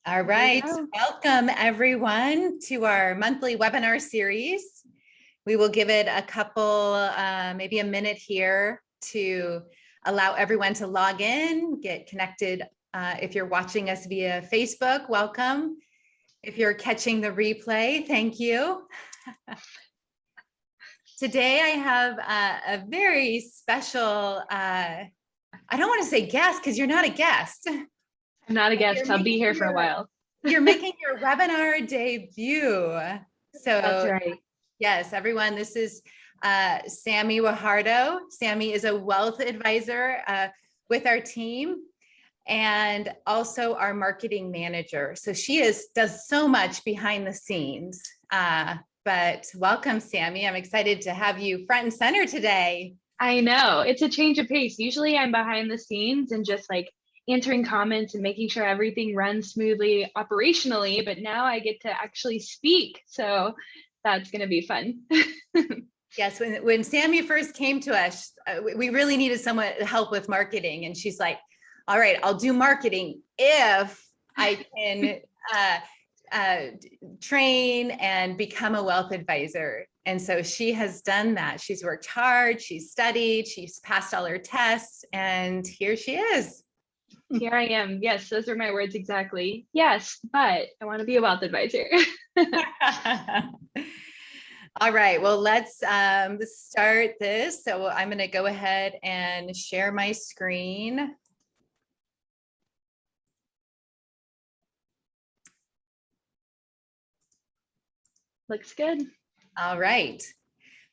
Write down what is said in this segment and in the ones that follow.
All right, welcome everyone to our monthly webinar series. We will give it a couple, maybe a minute here to allow everyone to log in, get connected. If you're watching us via Facebook, welcome. If you're catching the replay, thank you. Today I have a very special, I don't want to say guest because you're not a guest. I'm not a guest. I'll be here for a while. You're making your webinar debut. So that's right. Yes, everyone, this is Sammie Guajardo. Sammie is a wealth advisor with our team and also our marketing manager. So she does so much behind the scenes. But welcome, Sammie. I'm excited to have you front and center today. I know, it's a change of pace. Usually I'm behind the scenes and just like answering comments and making sure everything runs smoothly operationally, but now I get to actually speak. So that's going to be fun. Yes, when Sammie first came to us, we really needed someone to help with marketing. And she's like, all right, I'll do marketing if I can train and become a wealth advisor. And so she has done that. She's worked hard, she's studied, she's passed all her tests, and here she is. Here I am. Yes, those are my words exactly. Yes, but I want to be a wealth advisor. All right, well, let's start this. So I'm going to go ahead and share my screen. Looks good. All right.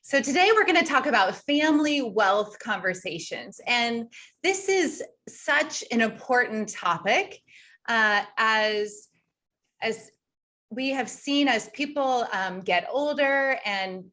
So today we're going to talk about family wealth conversations. And this is such an important topic as we have seen as people get older and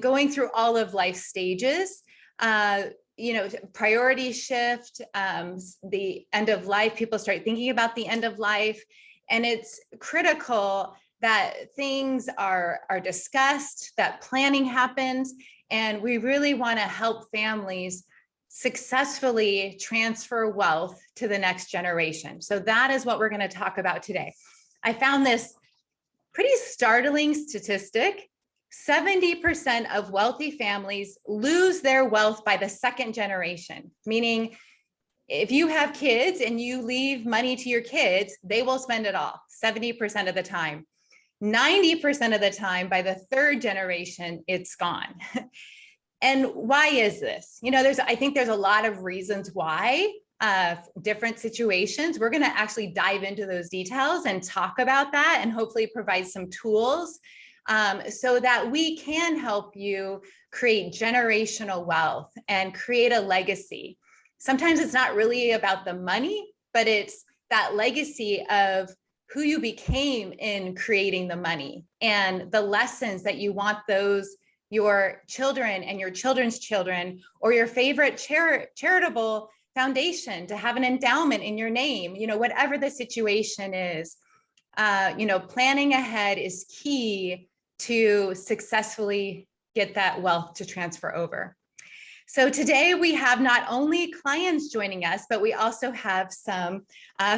going through all of life stages, priorities shift, the end of life, people start thinking about the end of life, and it's critical that things are discussed, that planning happens, and we really want to help families successfully transfer wealth to the next generation. So that is what we're going to talk about today. I found this pretty startling statistic. 70% of wealthy families lose their wealth by the second generation, meaning if you have kids and you leave money to your kids, they will spend it all 70% of the time. 90% of the time, by the third generation, it's gone. And why is this? I think there's a lot of reasons why, different situations. We're going to actually dive into those details and talk about that and hopefully provide some tools so that we can help you create generational wealth and create a legacy. Sometimes it's not really about the money, but it's that legacy of who you became in creating the money and the lessons that you want your children and your children's children or your favorite charitable foundation to have an endowment in your name, whatever the situation is. Planning ahead is key to successfully get that wealth to transfer over. So today we have not only clients joining us, but we also have some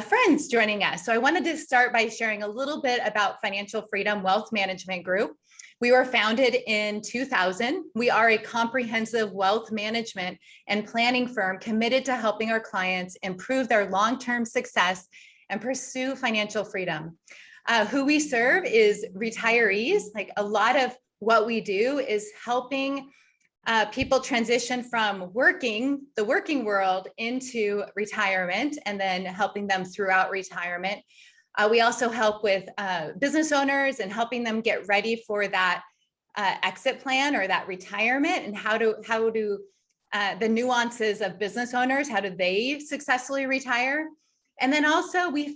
friends joining us. So I wanted to start by sharing a little bit about Financial Freedom Wealth Management Group. We were founded in 2000. We are a comprehensive wealth management and planning firm committed to helping our clients improve their long-term success and pursue financial freedom. Who we serve is retirees. Like a lot of what we do is helping people transition from the working world into retirement and then helping them throughout retirement. We also help with business owners and helping them get ready for that exit plan or that retirement, and how do the nuances of business owners, how do they successfully retire? And then also we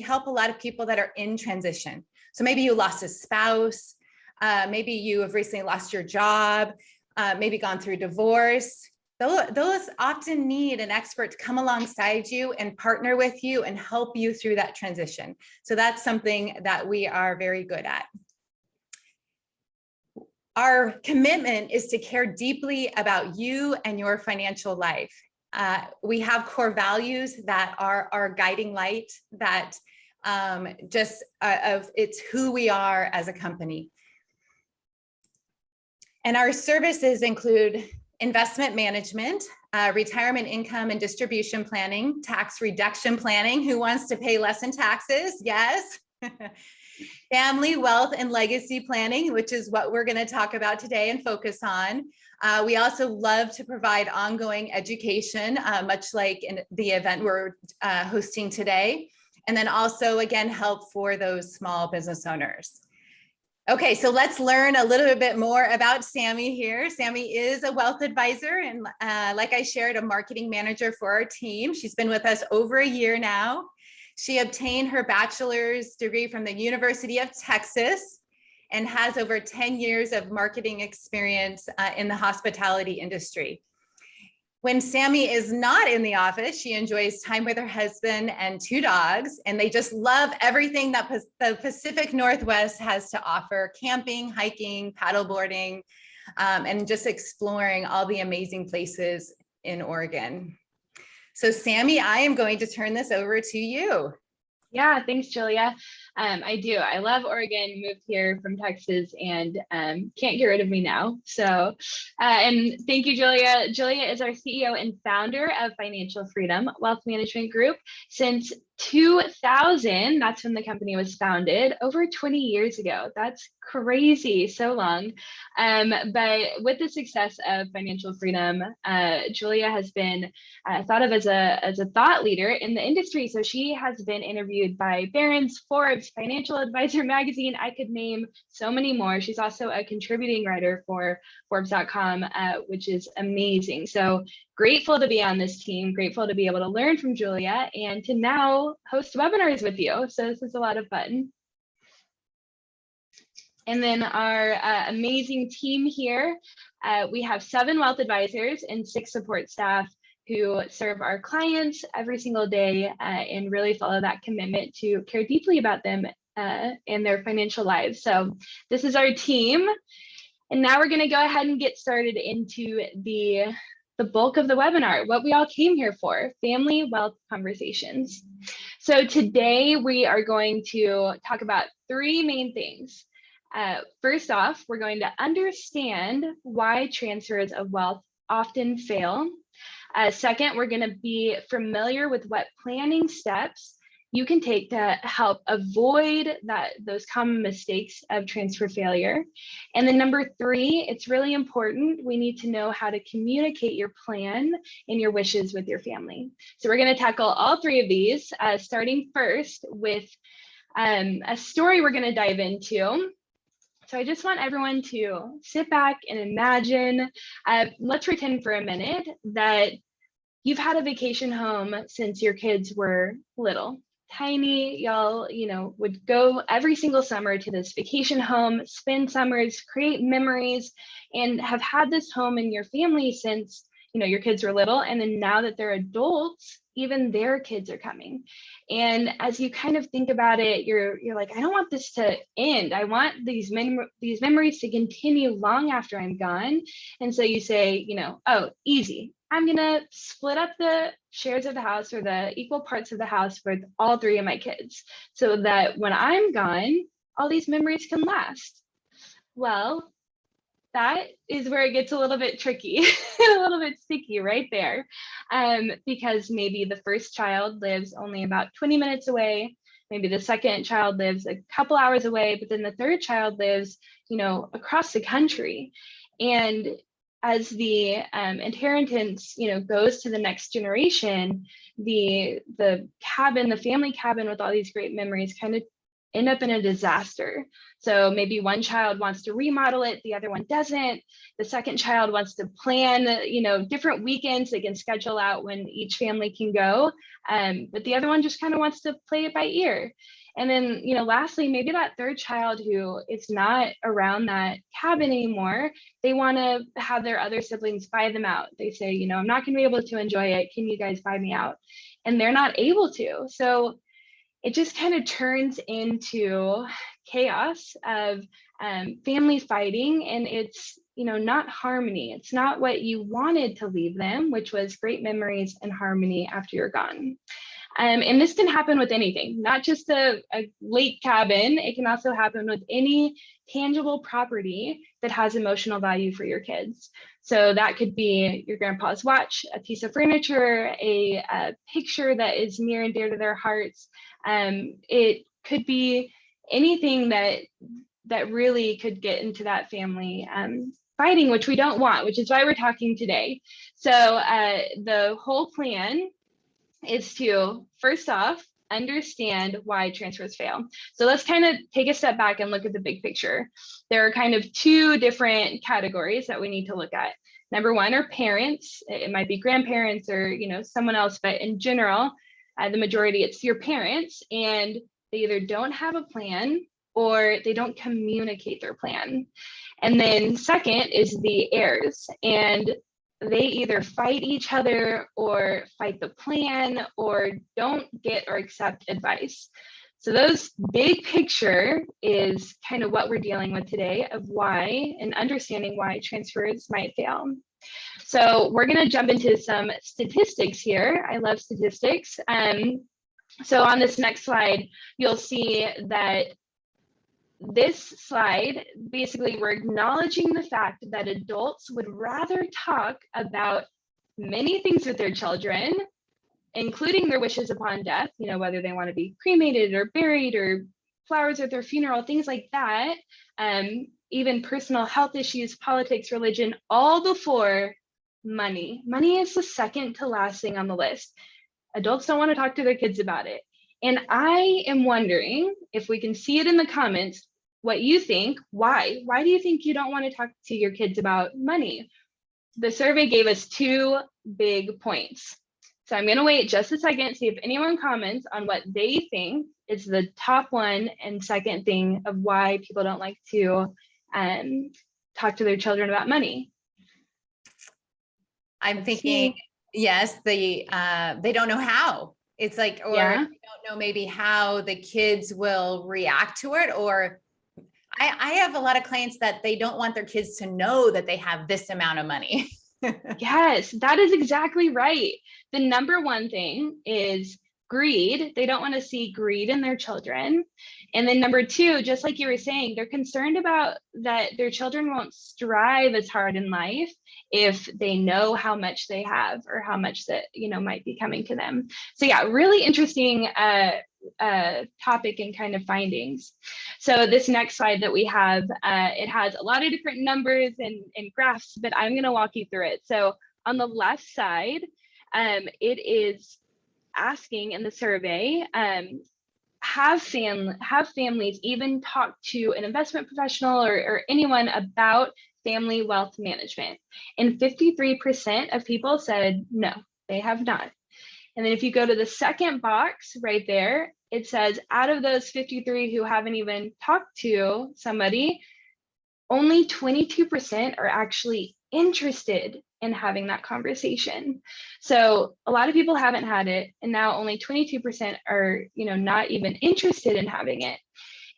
help a lot of people that are in transition. So maybe you lost a spouse, maybe you have recently lost your job, maybe gone through divorce. Those often need an expert to come alongside you and partner with you and help you through that transition. So that's something that we are very good at. Our commitment is to care deeply about you and your financial life. We have core values that are our guiding light, that it's who we are as a company. And our services include investment management, retirement income and distribution planning, tax reduction planning. Who wants to pay less in taxes? Yes. Family, wealth, and legacy planning, which is what we're going to talk about today and focus on. We also love to provide ongoing education, much like in the event we're hosting today. And then also, again, help for those small business owners. Okay, so let's learn a little bit more about Sammie here. Sammie is a wealth advisor and like I shared, a marketing manager for our team. She's been with us over a year now. She obtained her bachelor's degree from the University of Texas and has over 10 years of marketing experience in the hospitality industry. When Sammie is not in the office, she enjoys time with her husband and 2 dogs, and they just love everything that the Pacific Northwest has to offer: camping, hiking, paddleboarding, and just exploring all the amazing places in Oregon. So Sammie, I am going to turn this over to you. Yeah, thanks, Julia. I do. I love Oregon, moved here from Texas, and can't get rid of me now. So, and thank you, Julia. Julia is our CEO and founder of Financial Freedom Wealth Management Group. Since 2000, that's when the company was founded, over 20 years ago. That's crazy, so long. But with the success of Financial Freedom, Julia has been thought of as a thought leader in the industry. So she has been interviewed by Barron's, Forbes, Financial Advisor magazine. I could name so many more. She's also a contributing writer for Forbes.com, which is amazing. So grateful to be on this team, grateful to be able to learn from Julia and to now host webinars with you. So this is a lot of fun. And then our amazing team here, we have 7 wealth advisors and 6 support staff who serve our clients every single day and really follow that commitment to care deeply about them and their financial lives. So this is our team. And now we're going to go ahead and get started into the bulk of the webinar, what we all came here for: family wealth conversations. So today we are going to talk about 3 main things. First off, we're going to understand why transfers of wealth often fail. Second, we're going to be familiar with what planning steps you can take to help avoid those common mistakes of transfer failure. And then number 3, it's really important. We need to know how to communicate your plan and your wishes with your family. So we're going to tackle all 3 of these, starting first with a story we're going to dive into. So I just want everyone to sit back and imagine, let's pretend for a minute that you've had a vacation home since your kids were little, tiny. Y'all, would go every single summer to this vacation home, spend summers, create memories, and have had this home in your family since, your kids were little. And then now that they're adults, even their kids are coming. And as you kind of think about it, you're like, I don't want this to end. I want these memories to continue long after I'm gone. And so you say, oh, easy. I'm going to split up the shares of the house, or the equal parts of the house, with all 3 of my kids, so that when I'm gone, all these memories can last. Well, that is where it gets a little bit tricky, a little bit sticky right there, because maybe the first child lives only about 20 minutes away. Maybe the second child lives a couple hours away, but then the third child lives, across the country. And as the inheritance, goes to the next generation, the family cabin with all these great memories kind of end up in a disaster. So maybe one child wants to remodel it, the other one doesn't. The second child wants to plan, different weekends they can schedule out when each family can go. But the other one just kind of wants to play it by ear. And then, lastly, maybe that third child who is not around that cabin anymore, they want to have their other siblings buy them out. They say, I'm not going to be able to enjoy it. Can you guys buy me out? And they're not able to. So it just kind of turns into chaos of family fighting, and it's not harmony. It's not what you wanted to leave them, which was great memories and harmony after you're gone. And this can happen with anything, not just a lake cabin. It can also happen with any tangible property that has emotional value for your kids. So that could be your grandpa's watch, a piece of furniture, a picture that is near and dear to their hearts. It could be anything that really could get into that family fighting, which we don't want, which is why we're talking today. So the whole plan is to, first off, understand why transfers fail. So let's kind of take a step back and look at the big picture. There are kind of two different categories that we need to look at. Number one are parents. It might be grandparents or someone else, but in general, the majority, it's your parents, and they either don't have a plan or they don't communicate their plan. And then second is the heirs, and they either fight each other or fight the plan or don't get or accept advice. So those big picture is kind of what we're dealing with today of why and understanding why transfers might fail. So we're going to jump into some statistics here. I love statistics. So on this next slide, you'll see that this slide, basically, we're acknowledging the fact that adults would rather talk about many things with their children, including their wishes upon death, whether they want to be cremated or buried or flowers at their funeral, things like that, even personal health issues, politics, religion, all before money. Money is the second to last thing on the list. Adults don't want to talk to their kids about it. And I am wondering if we can see it in the comments, what you think. Why? Why do you think you don't want to talk to your kids about money? The survey gave us two big points. So I'm going to wait just a second, see if anyone comments on what they think is the top one and second thing of why people don't like to talk to their children about money. I'm thinking, yes, they don't know how. It's like, or they don't know maybe how the kids will react to it. Or I have a lot of clients that they don't want their kids to know that they have this amount of money. Yes, that is exactly right. The number one thing is greed. They don't want to see greed in their children. And then number two, just like you were saying, they're concerned about that their children won't strive as hard in life if they know how much they have or how much that, might be coming to them. So yeah, really interesting topic and kind of findings. So this next slide that we have, it has a lot of different numbers and graphs, but I'm going to walk you through it. So on the left side, it is asking in the survey, have families even talked to an investment professional or anyone about family wealth management? And 53% of people said no, they have not. And then if you go to the second box right there, it says out of those 53 who haven't even talked to somebody, only 22% are actually interested in having that conversation. So a lot of people haven't had it, and now only 22% are, not even interested in having it.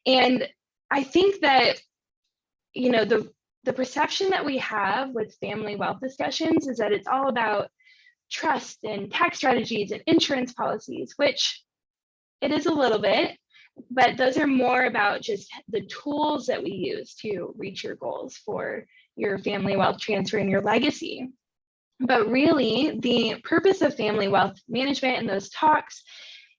And I think that, the perception that we have with family wealth discussions is that it's all about trust and tax strategies and insurance policies, which it is a little bit, but those are more about just the tools that we use to reach your goals for your family wealth transfer and your legacy. But really, the purpose of family wealth management and those talks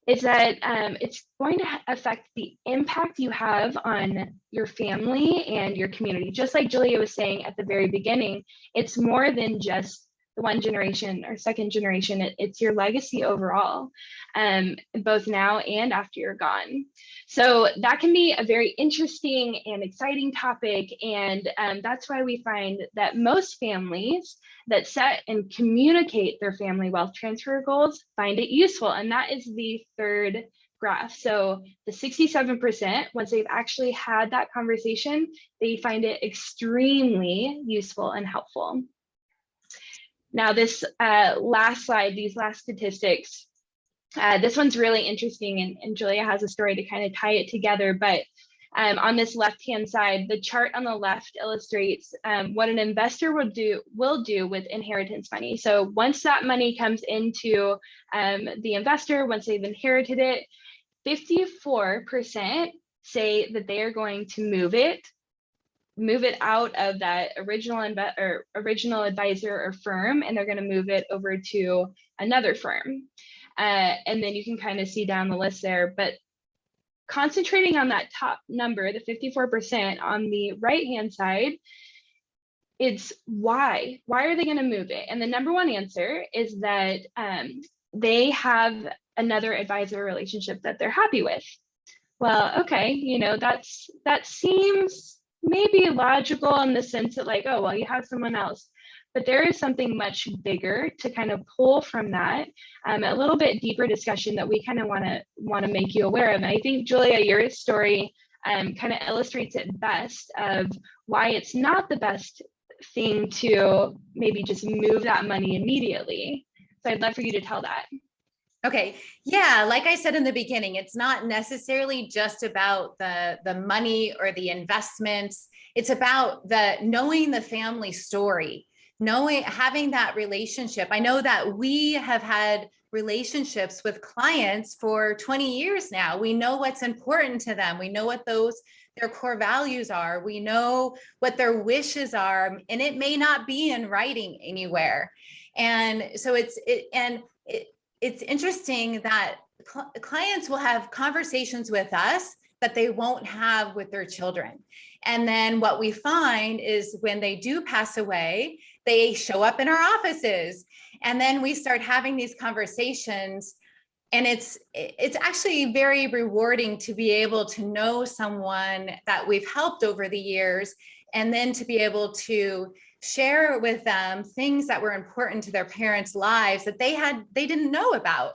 is that it's going to affect the impact you have on your family and your community. Just like Julia was saying at the very beginning, it's more than just the one generation or second generation. It's your legacy overall, both now and after you're gone. So that can be a very interesting and exciting topic. And that's why we find that most families that set and communicate their family wealth transfer goals find it useful. And that is the third graph. So the 67%, once they've actually had that conversation, they find it extremely useful and helpful. Now, this last slide, these last statistics, this one's really interesting, and Julia has a story to kind of tie it together. But On this left-hand side, the chart on the left illustrates what an investor will do with inheritance money. So once that money comes into the investor, once they've inherited it, 54% say that they are going to move it out of that original advisor or firm, and they're going to move it over to another firm. And then you can kind of see down the list there, but concentrating on that top number, the 54% on the right-hand side, it's why are they going to move it? And the number one answer is that they have another advisor relationship that they're happy with. Well, okay, you know, that seems maybe logical in the sense that like, oh, well, you have someone else. But there is something much bigger to kind of pull from that, a little bit deeper discussion that we kind of want to make you aware of. And I think, Julia, your story kind of illustrates it best of why it's not the best thing to maybe just move that money immediately. So I'd love for you to tell that. Okay. Yeah. Like I said in the beginning, it's not necessarily just about the money or the investments. It's about knowing the family story, having that relationship. I know that we have had relationships with clients for 20 years now. We know what's important to them. We know what their core values are. We know what their wishes are, and it may not be in writing anywhere. And so it's interesting that clients will have conversations with us that they won't have with their children. And then what we find is when they do pass away, they show up in our offices, and then we start having these conversations. And it's actually very rewarding to be able to know someone that we've helped over the years, and then to be able to share with them things that were important to their parents' lives that they didn't know about.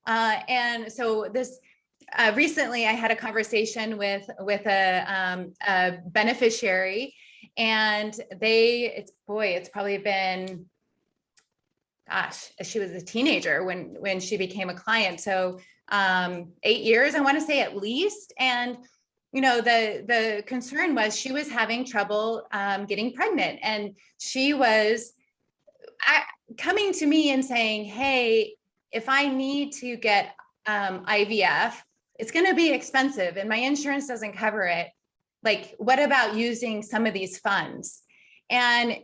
And so this recently, I had a conversation with a beneficiary, and it's probably been, gosh, she was a teenager when she became a client. So 8 years, I want to say at least. And you know, the concern was she was having trouble getting pregnant, and she was coming to me and saying, hey, if I need to get IVF, it's going to be expensive and my insurance doesn't cover it. Like, what about using some of these funds? And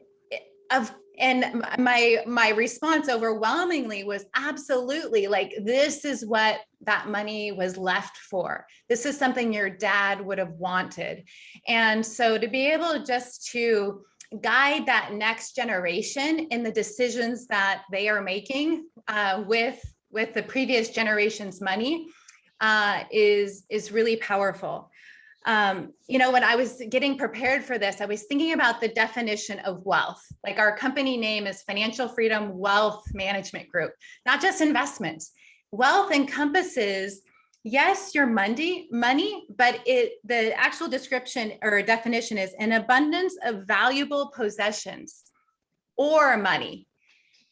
my response overwhelmingly was absolutely, like, this is what that money was left for. This is something your dad would have wanted. And so to be able just to guide that next generation in the decisions that they are making with the previous generation's money is really powerful. You know, when I was getting prepared for this, I was thinking about the definition of wealth. Like, our company name is Financial Freedom Wealth Management Group, not just investments. Wealth encompasses, yes, your money, but the actual description or definition is an abundance of valuable possessions or money.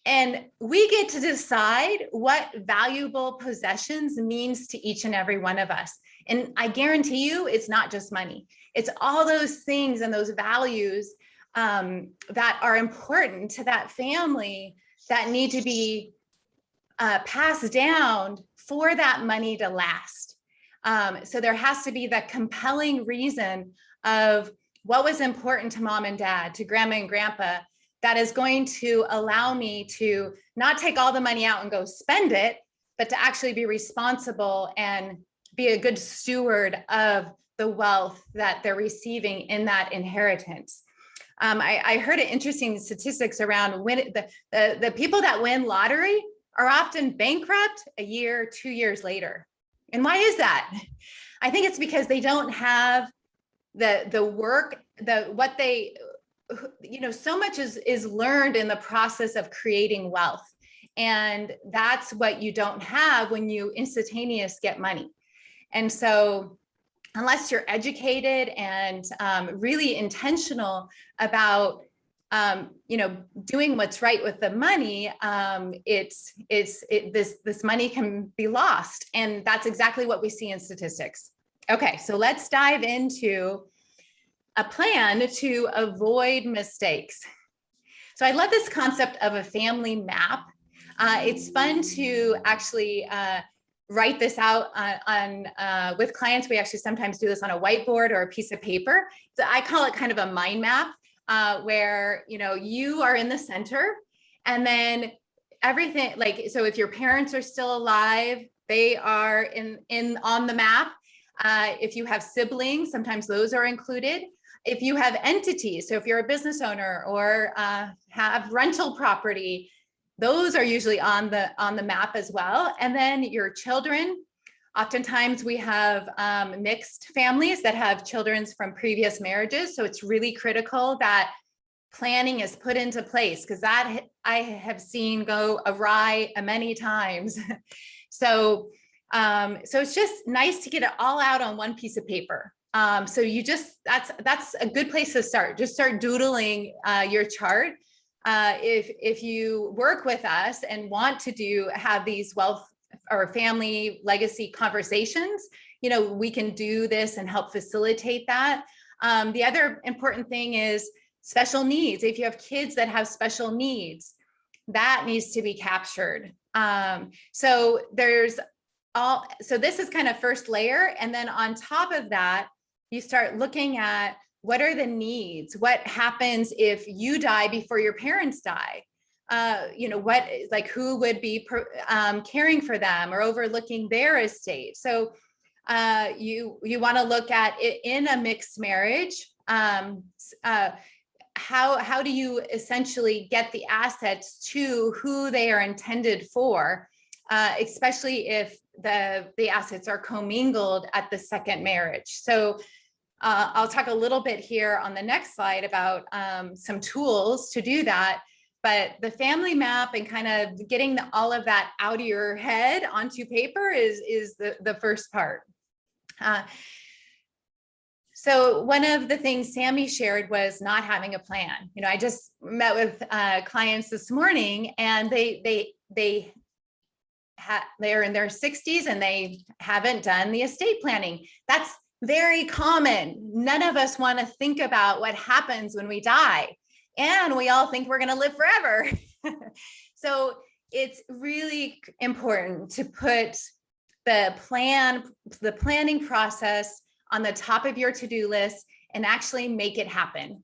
And we get to decide what valuable possessions means to each and every one of us. And I guarantee you, it's not just money. It's all those things and those values that are important to that family that need to be passed down for that money to last. So there has to be that compelling reason of what was important to mom and dad, to grandma and grandpa, that is going to allow me to not take all the money out and go spend it, but to actually be responsible and be a good steward of the wealth that they're receiving in that inheritance. I heard an interesting statistics around when the people that win lottery are often bankrupt a year, 2 years later. And why is that? I think it's because they don't have the work, so much is learned in the process of creating wealth. And that's what you don't have when you instantaneous get money. And so unless you're educated and really intentional about doing what's right with the money, this money can be lost. And that's exactly what we see in statistics. Okay, so let's dive into a plan to avoid mistakes. So I love this concept of a family map. It's fun to actually write this out with clients. We actually sometimes do this on a whiteboard or a piece of paper. So I call it kind of a mind map, where you are in the center, and then everything, like, so if your parents are still alive, they are in on the map. If you have siblings, sometimes those are included. If you have entities, so if you're a business owner or have rental property, those are usually on the map as well. And then your children. Oftentimes we have mixed families that have children from previous marriages. So it's really critical that planning is put into place, because that I have seen go awry many times. So it's just nice to get it all out on one piece of paper. So that's a good place to start. Just start doodling your chart. If you work with us and want to have these wealth or family legacy conversations, we can do this and help facilitate that. The other important thing is special needs. If you have kids that have special needs, that needs to be captured. So this is kind of first layer. And then on top of that, you start looking at what are the needs? What happens if you die before your parents die? Who would be caring for them or overlooking their estate? So you want to look at it in a mixed marriage. How do you essentially get the assets to who they are intended for, especially if the assets are commingled at the second marriage? So I'll talk a little bit here on the next slide about some tools to do that. But the family map and kind of getting all of that out of your head onto paper is the first part. So one of the things Sammy shared was not having a plan. I just met with clients this morning, and they're in their 60s and they haven't done the estate planning. That's very common. None of us want to think about what happens when we die, and we all think we're going to live forever. So it's really important to put the planning process on the top of your to-do list and actually make it happen.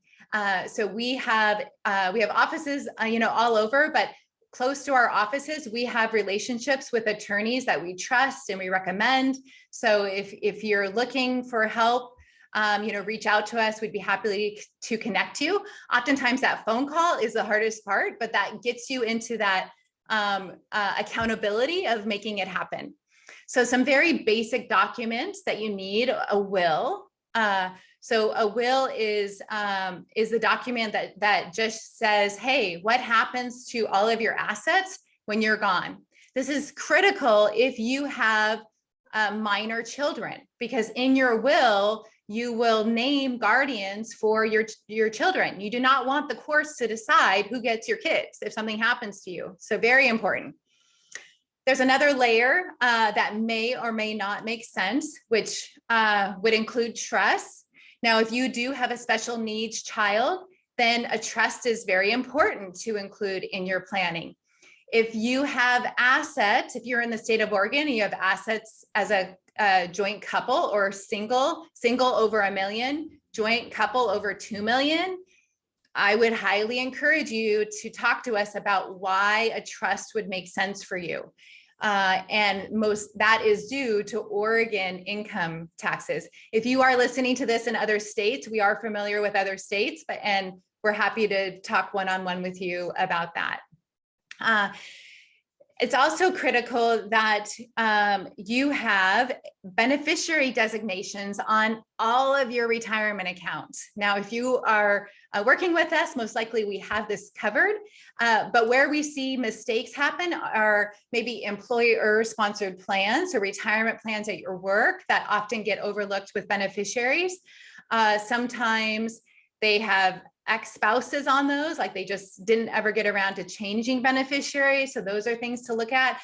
So we have offices, all over, but close to our offices, we have relationships with attorneys that we trust and we recommend. So if you're looking for help, reach out to us. We'd be happy to connect you. Oftentimes that phone call is the hardest part, but that gets you into that accountability of making it happen. So some very basic documents that you need: a will. So a will is the document that just says, hey, what happens to all of your assets when you're gone? This is critical if you have minor children, because in your will, you will name guardians for your children. You do not want the courts to decide who gets your kids if something happens to you. So very important. There's another layer that may or may not make sense, which would include trust. Now, if you do have a special needs child, then a trust is very important to include in your planning. If you have assets, if you're in the state of Oregon and you have assets as a joint couple, or single over $1 million, joint couple over $2 million, I would highly encourage you to talk to us about why a trust would make sense for you. And that is due to Oregon income taxes. If you are listening to this in other states, we are familiar with other states, and we're happy to talk one-on-one with you about that. It's also critical that you have beneficiary designations on all of your retirement accounts. Now, if you are working with us, most likely we have this covered, but where we see mistakes happen are maybe employer-sponsored plans or retirement plans at your work that often get overlooked with beneficiaries. Sometimes they have ex-spouses on those, like they just didn't ever get around to changing beneficiaries. So those are things to look at.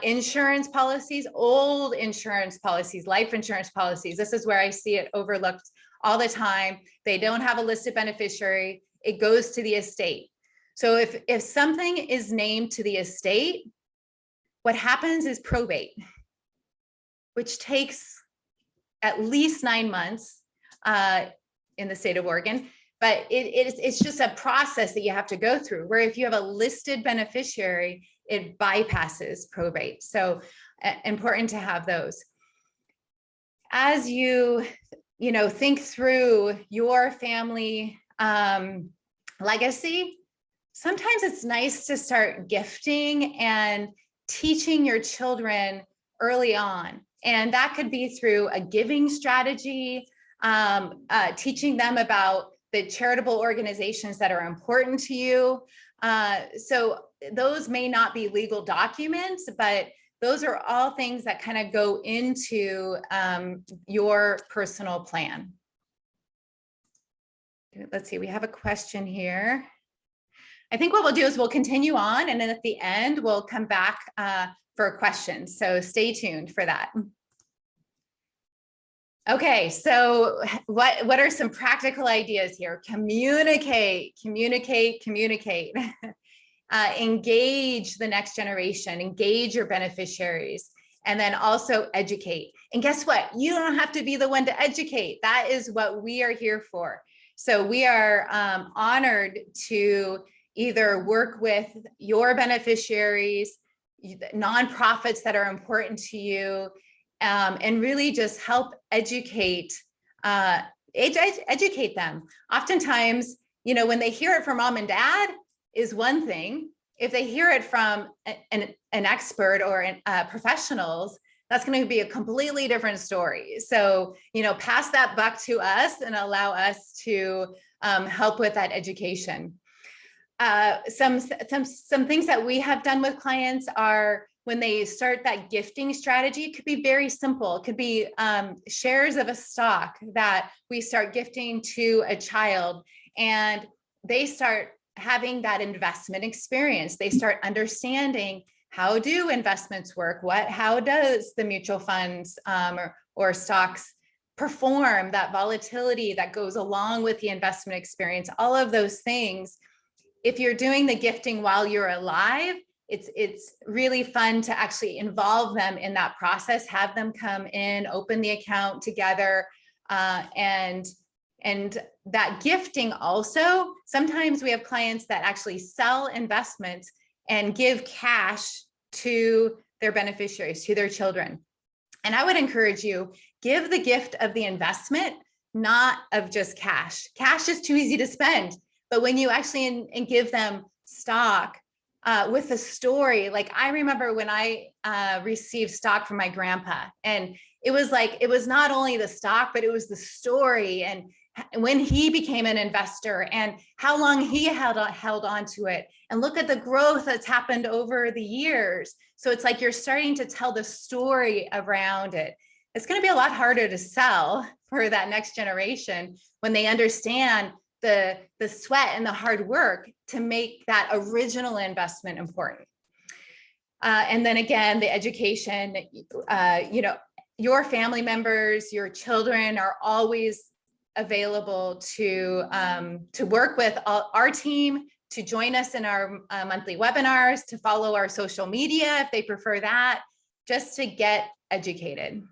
Insurance policies, old insurance policies, life insurance policies. This is where I see it overlooked all the time. They don't have a listed beneficiary. It goes to the estate. So if something is named to the estate, what happens is probate, which takes at least 9 months in the state of Oregon. But it's just a process that you have to go through, where if you have a listed beneficiary, it bypasses probate. So important to have those. As you think through your family legacy, sometimes it's nice to start gifting and teaching your children early on. And that could be through a giving strategy, teaching them about the charitable organizations that are important to you. So those may not be legal documents, but those are all things that kind of go into your personal plan. Let's see, we have a question here. I think what we'll do is we'll continue on, and then at the end, we'll come back for questions. So stay tuned for that. Okay, so what are some practical ideas here? Communicate. Engage the next generation, engage your beneficiaries, and then also educate. And guess what? You don't have to be the one to educate. That is what we are here for. So we are honored to either work with your beneficiaries, nonprofits that are important to you, and really just help educate them. Oftentimes, when they hear it from mom and dad is one thing. If they hear it from an expert or professionals, that's going to be a completely different story. So, pass that buck to us and allow us to help with that education. Some things that we have done with clients are when they start that gifting strategy, it could be very simple. It could be shares of a stock that we start gifting to a child, and they start having that investment experience. They start understanding, how do investments work? How does the mutual funds or stocks perform, that volatility that goes along with the investment experience, all of those things. If you're doing the gifting while you're alive, it's really fun to actually involve them in that process, have them come in, open the account together, and that gifting also, sometimes we have clients that actually sell investments and give cash to their beneficiaries, to their children. And I would encourage you, give the gift of the investment, not of just cash. Cash is too easy to spend, but when you actually give them stock, with a story, like I remember when I received stock from my grandpa, and it was not only the stock, but it was the story and when he became an investor and how long he held on to it, and look at the growth that's happened over the years. So it's like you're starting to tell the story around it. It's going to be a lot harder to sell for that next generation when they understand the sweat and the hard work to make that original investment important. And then again, the education, your family members, your children are always available to work with our team, to join us in our monthly webinars, to follow our social media if they prefer that, just to get educated.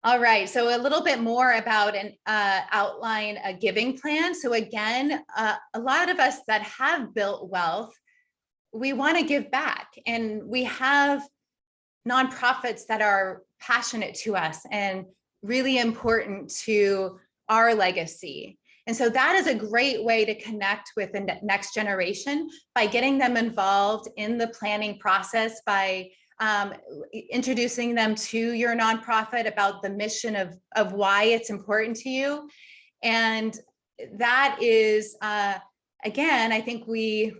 All right, so a little bit more about an outline a giving plan. So again, a lot of us that have built wealth, we want to give back, and we have nonprofits that are passionate to us and really important to our legacy. And so that is a great way to connect with the next generation by getting them involved in the planning process, by introducing them to your nonprofit about the mission of why it's important to you. And that is, again, I think we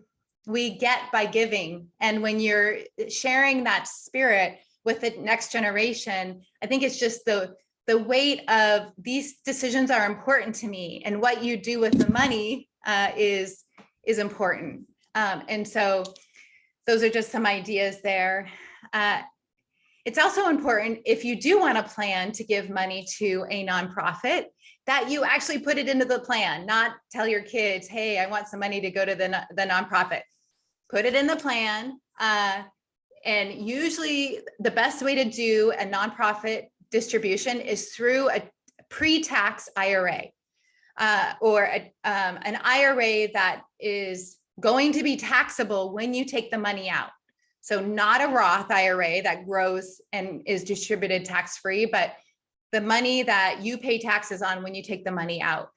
get by giving. And when you're sharing that spirit with the next generation, I think it's just the the weight of these decisions are important to me, and what you do with the money is important. And so those are just some ideas there. It's also important, if you do want to plan to give money to a nonprofit, that you actually put it into the plan, not tell your kids, hey, I want some money to go to the nonprofit. Put it in the plan. And usually the best way to do a nonprofit distribution is through a pre-tax IRA, or an IRA that is going to be taxable when you take the money out. So not a Roth IRA that grows and is distributed tax-free, but the money that you pay taxes on when you take the money out.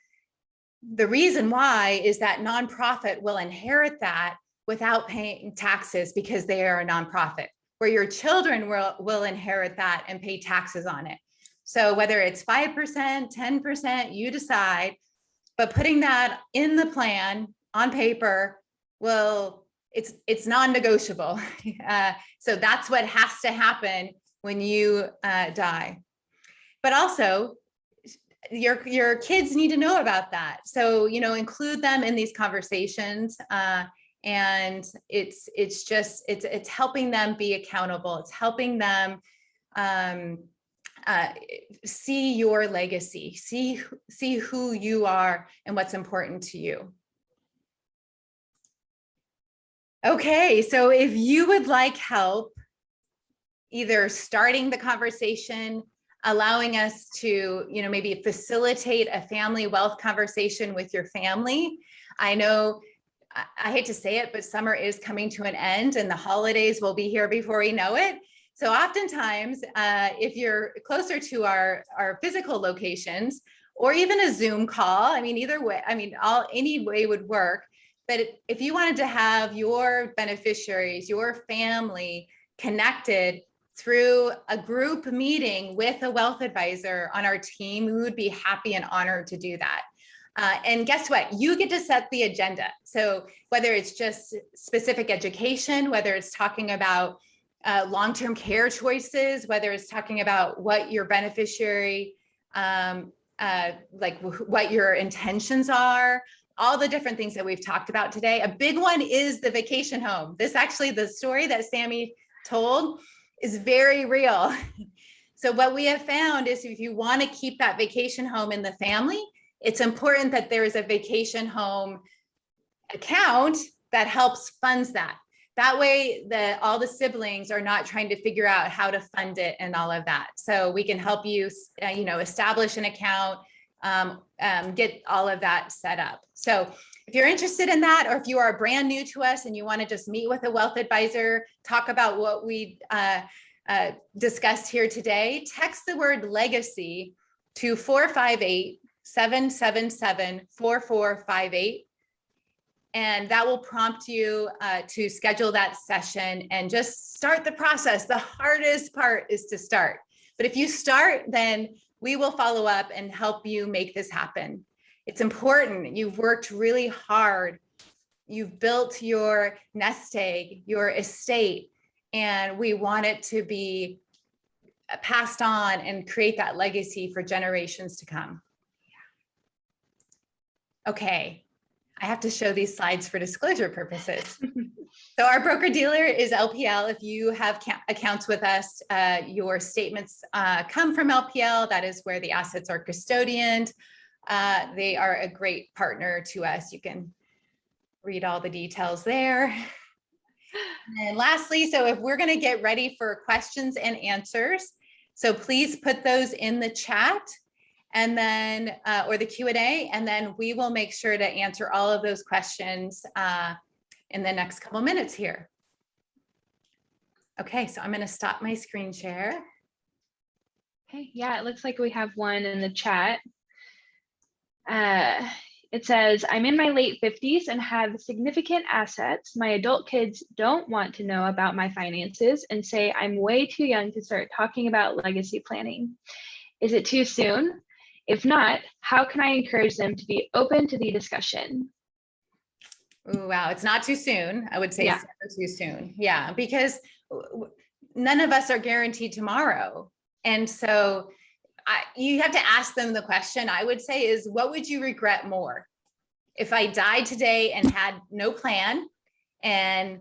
The reason why is that nonprofit will inherit that without paying taxes because they are a nonprofit, where your children will inherit that and pay taxes on it. So whether it's 5%, 10%, you decide, but putting that in the plan on paper it's non-negotiable. So that's what has to happen when you die. But also, your kids need to know about that. So, include them in these conversations. And it's helping them be accountable. It's helping them see your legacy, see who you are and what's important to you. Okay, so if you would like help either starting the conversation, allowing us to, maybe facilitate a family wealth conversation with your family. I know, I hate to say it, but summer is coming to an end and the holidays will be here before we know it. So oftentimes, if you're closer to our physical locations, or even a Zoom call, either way, any way would work. But if you wanted to have your beneficiaries, your family connected through a group meeting with a wealth advisor on our team, we would be happy and honored to do that. And guess what? You get to set the agenda. So whether it's just specific education, whether it's talking about long-term care choices, whether it's talking about what your beneficiary, like what your intentions are, all the different things that we've talked about today. A big one is the vacation home. The story that Sammy told is very real. So what we have found is if you want to keep that vacation home in the family, it's important that there is a vacation home account that helps funds that. That way all the siblings are not trying to figure out how to fund it and all of that. So we can help you, establish an account, get all of that set up. So if you're interested in that, or if you are brand new to us and you want to just meet with a wealth advisor, talk about what we discussed here today, text the word legacy to 458-777-4458. And that will prompt you to schedule that session and just start the process. The hardest part is to start. But if you start, then we will follow up and help you make this happen. It's important. You've worked really hard. You've built your nest egg, your estate, and we want it to be passed on and create that legacy for generations to come. Okay, I have to show these slides for disclosure purposes. So our broker dealer is LPL. If you have accounts with us, your statements come from LPL. That is where the assets are custodianed. They are a great partner to us. You can read all the details there. And lastly, so if we're going to get ready for questions and answers, so please put those in the chat and then, or the Q&A, and then we will make sure to answer all of those questions in the next couple minutes here. Okay, so I'm going to stop my screen share. Okay, yeah, it looks like we have one in the chat. It says, I'm in my late 50s and have significant assets. My adult kids don't want to know about my finances and say I'm way too young to start talking about legacy planning. Is it too soon? If not, how can I encourage them to be open to the discussion? Ooh, wow, it's not too soon. I would say Yeah. It's never too soon. Yeah, because none of us are guaranteed tomorrow. And so you have to ask them the question, I would say, is what would you regret more? If I died today and had no plan, and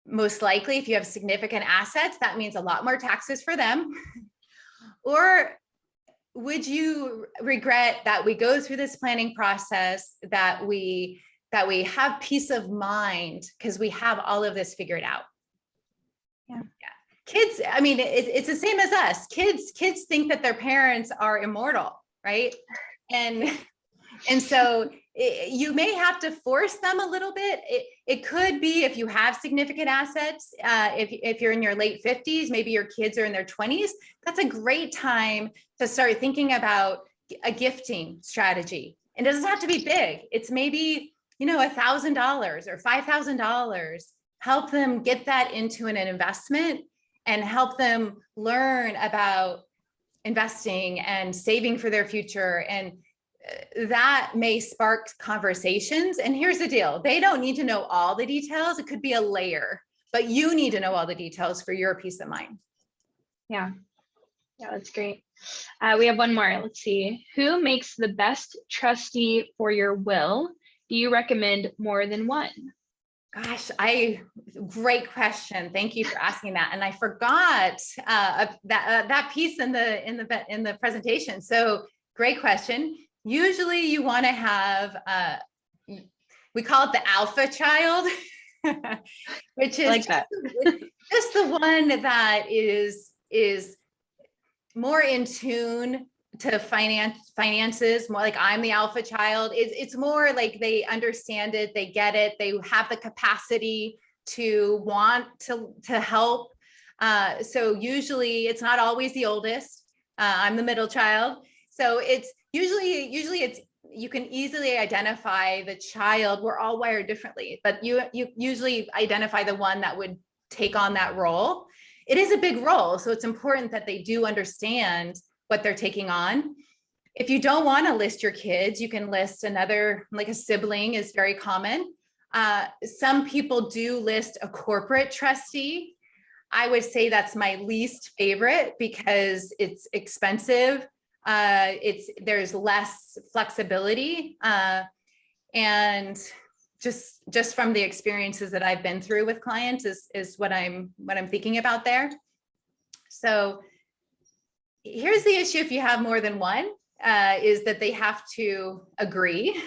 most likely if you have significant assets, that means a lot more taxes for them. Or would you regret that we go through this planning process, that we have peace of mind because we have all of this figured out? Yeah. Kids, I mean, it's the same as us. Kids think that their parents are immortal, right? And so you may have to force them a little bit. It could be if you have significant assets, if you're in your late 50s, maybe your kids are in their 20s, that's a great time to start thinking about a gifting strategy. And it doesn't have to be big. It's maybe, $1,000 or $5,000. Help them get that into an investment and help them learn about investing and saving for their future. And that may spark conversations. And here's the deal. They don't need to know all the details. It could be a layer, but you need to know all the details for your peace of mind. Yeah. Yeah, that's great. We have one more. Let's see. Who makes the best trustee for your will? Do you recommend more than one? Gosh, great question. Thank you for asking that. And I forgot that piece in the presentation. So great question. Usually you want to have, we call it the alpha child, which is like that. just the one that is more in tune to finances, more like I'm the alpha child. It's more like they understand it, they get it, they have the capacity to want to help. So usually it's not always the oldest. I'm the middle child. So it's usually it's, you can easily identify the child. We're all wired differently, but you usually identify the one that would take on that role. It is a big role, so it's important that they do understand what they're taking on. If you don't want to list your kids, you can list another, like a sibling is very common. Some people do list a corporate trustee. I would say that's my least favorite because it's expensive. There's less flexibility, and just from the experiences that I've been through with clients is what I'm thinking about there. So here's the issue if you have more than one, is that they have to agree.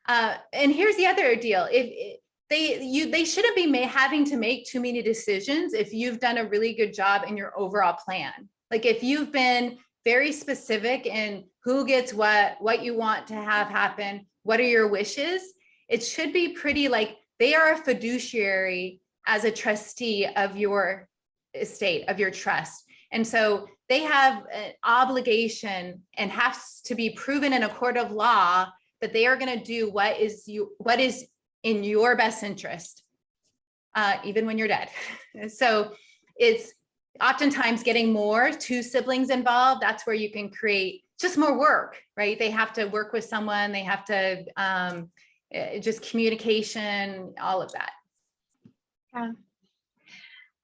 And here's the other deal. If they shouldn't be having to make too many decisions if you've done a really good job in your overall plan. Like if you've been very specific in who gets what you want to have happen, what are your wishes, it should be pretty like they are a fiduciary as a trustee of your estate, of your trust. And so they have an obligation and has to be proven in a court of law that they are going to do what is in your best interest, even when you're dead. So it's oftentimes getting two siblings involved. That's where you can create just more work, right? They have to work with someone. They have to just communication, all of that. Yeah.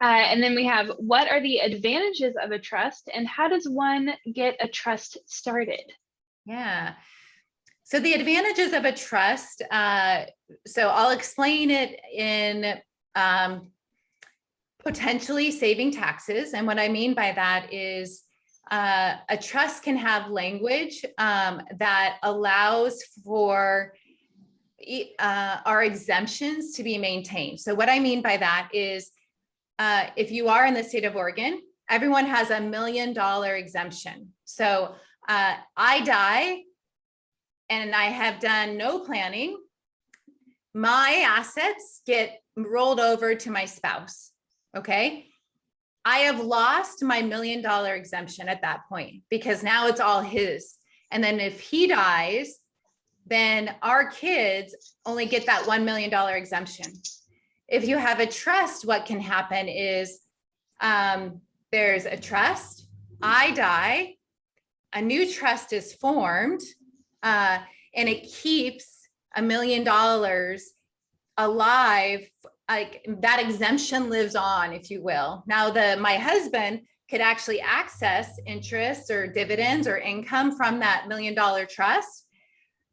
And then we have, what are the advantages of a trust and how does one get a trust started? Yeah. So the advantages of a trust, so I'll explain it in potentially saving taxes. And what I mean by that is a trust can have language that allows for our exemptions to be maintained. So what I mean by that is if you are in the state of Oregon, everyone has $1 million exemption. So I die and I have done no planning, my assets get rolled over to my spouse, okay? I have lost my $1 million exemption at that point because now it's all his. And then if he dies, then our kids only get that $1 million exemption. If you have a trust, what can happen is there's a trust, I die, a new trust is formed, and it keeps $1 million alive. Like that exemption lives on, if you will. Now my husband could actually access interest or dividends or income from that $1 million trust.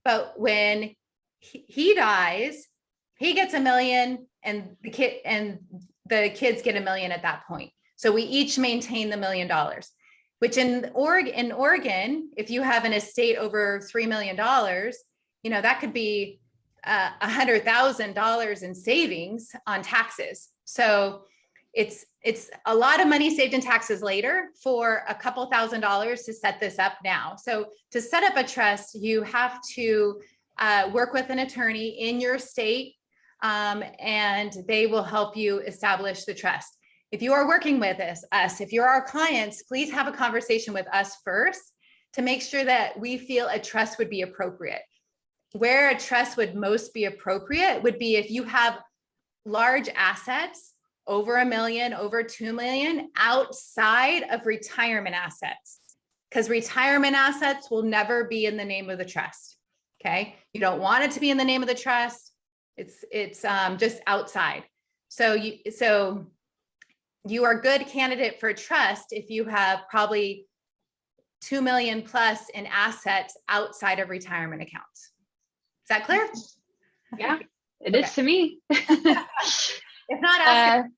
But when he dies, he gets $1 million and the kids get $1 million at that point. So we each maintain the $1 million, which in Oregon, if you have an estate over $3 million, that could be $100,000 in savings on taxes. So it's a lot of money saved in taxes later for a couple $1,000s to set this up now. So to set up a trust, you have to work with an attorney in your state, and they will help you establish the trust. If you are working with us, if you're our clients, please have a conversation with us first to make sure that we feel a trust would be appropriate. Where a trust would most be appropriate would be if you have large assets, over $1 million, over $2 million, outside of retirement assets, because retirement assets will never be in the name of the trust. Okay. You don't want it to be in the name of the trust. It's just outside. So you are a good candidate for a trust if you have probably 2 million plus in assets outside of retirement accounts. Is that clear? Yeah, it is to me. If not, ask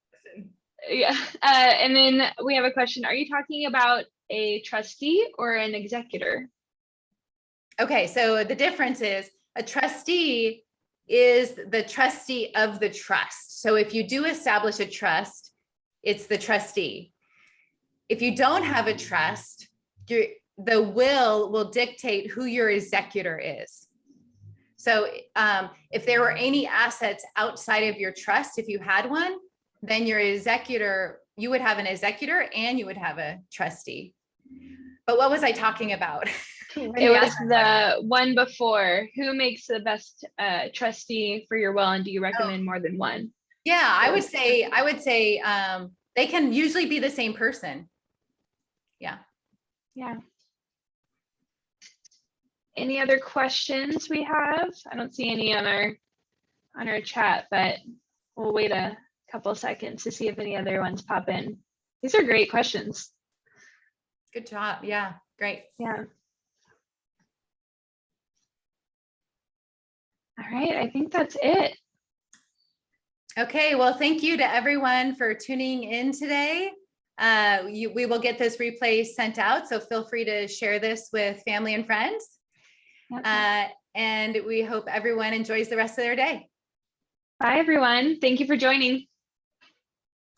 yeah. And then we have a question. Are you talking about a trustee or an executor? Okay, so the difference is a trustee is the trustee of the trust. So if you do establish a trust, it's the trustee. If you don't have a trust, the will dictate who your executor is. So if there were any assets outside of your trust, if you had one, then your executor, you would have an executor and you would have a trustee. But what was I talking about? It was the one before. Who makes the best trustee for your will, and do you recommend more than one? Yeah, I would say they can usually be the same person. Yeah. Yeah. Any other questions we have? I don't see any on our chat, but we'll wait a couple seconds to see if any other ones pop in. These are great questions. Good job. Yeah, great. Yeah. All right, I think that's it. Okay, well, thank you to everyone for tuning in today. We will get this replay sent out, so feel free to share this with family and friends. Okay. And we hope everyone enjoys the rest of their day. Bye, everyone. Thank you for joining.